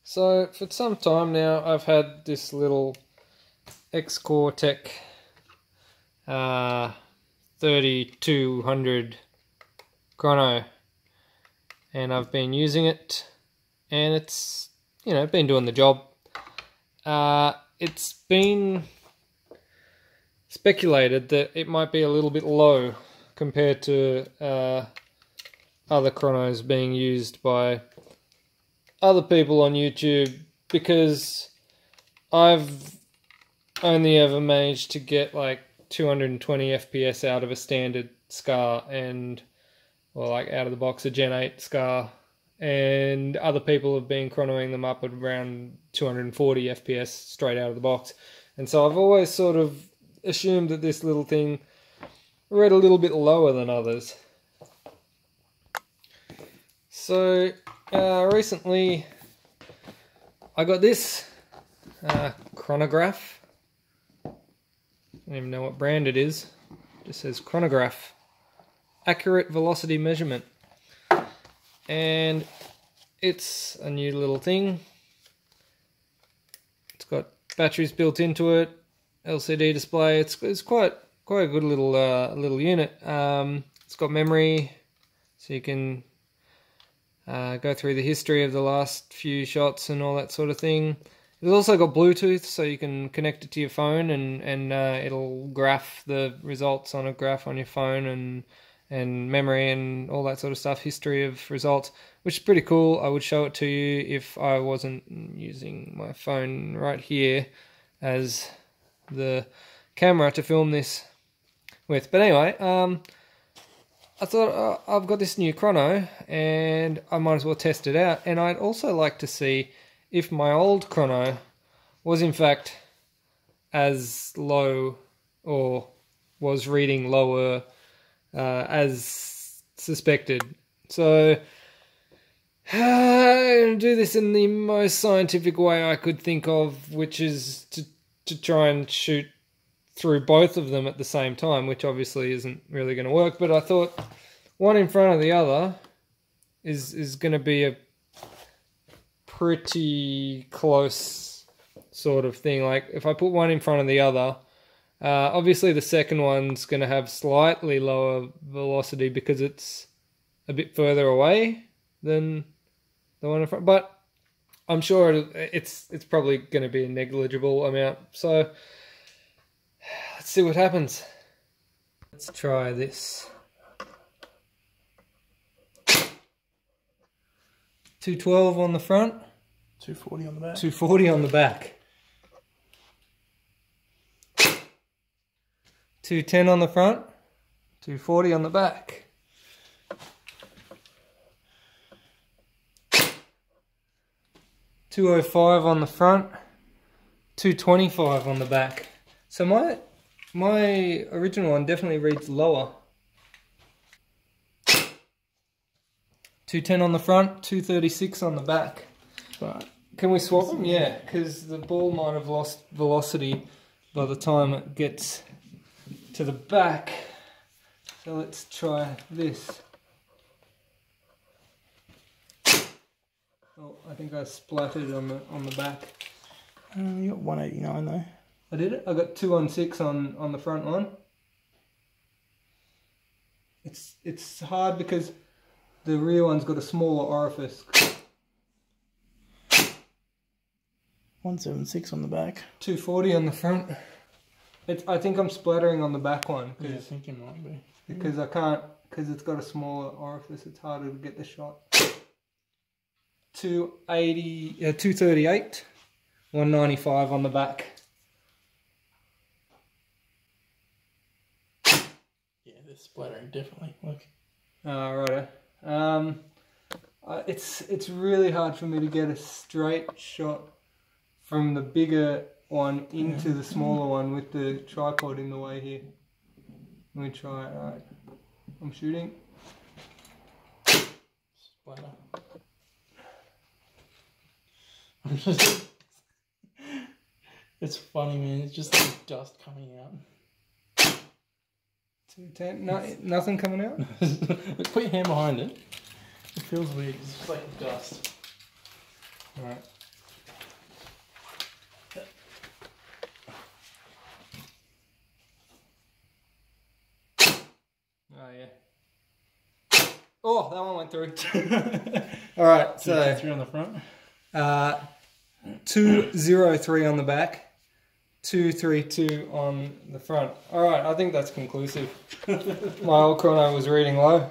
So for some time now, I've had this little X-Core Tech 3200 chrono, and I've been using it, and it's been doing the job. It's been speculated that it might be a little bit low compared to other chronos being used by other people on YouTube, because I've only ever managed to get like 220 FPS out of a standard SCAR, and like out of the box a Gen 8 SCAR, and other people have been chronoing them up at around 240 FPS straight out of the box. And so I've always sort of assumed that this little thing read a little bit lower than others. So recently I got this chronograph. I don't even know what brand it is. It just says chronograph. Accurate velocity measurement. And it's a new little thing. It's got batteries built into it, LCD display. It's quite a good little unit. It's got memory, so you can go through the history of the last few shots and all that sort of thing. It's also got Bluetooth, so you can connect it to your phone, and it'll graph the results on a graph on your phone, and memory and all that sort of stuff, history of results, which is pretty cool. I would show it to you if I wasn't using my phone right here as the camera to film this with. But anyway, I thought I've got this new chrono and I might as well test it out. And I'd also like to see if my old chrono was in fact as low, or was reading lower as suspected. So I'm going to do this in the most scientific way I could think of, which is to try and shoot through both of them at the same time, which obviously isn't really going to work. But I thought one in front of the other is going to be a pretty close sort of thing. Like if I put one in front of the other, obviously the second one's going to have slightly lower velocity because it's a bit further away than the one in front, but I'm sure it's probably going to be a negligible amount. So let's see what happens. Let's try this. 212 on the front. 240 on the back. 240 on the back. 210 on the front. 240 on the back. 205 on the front. 225 on the back. So my original one definitely reads lower. 210 on the front, 236 on the back. Right. Can we swap them? Yeah, because the ball might have lost velocity by the time it gets to the back. So let's try this. Oh, I think I splattered on the back. You got 189 though. I did it? I got 216 on the front one. It's hard because the rear one's got a smaller orifice. 176 on the back. 240 on the front. I think I'm splattering on the back one. Yeah, I think you might be. Because I can't, because it's got a smaller orifice, it's harder to get the shot. 238, 195 on the back. Yeah, they're splattering definitely. Look. Righto. It's really hard for me to get a straight shot from the bigger one into the smaller one with the tripod in the way here. Let me try it. Alright. I'm shooting. Splatter. It's funny, man. It's just like dust coming out. 210. No, nothing coming out? Put your hand behind it. It feels weird. It's just like dust. Alright. Oh, yeah. Oh, that one went through. All right, so 3 on the front. 203 on the back, 232 on the front. All right, I think that's conclusive. My old chrono was reading low.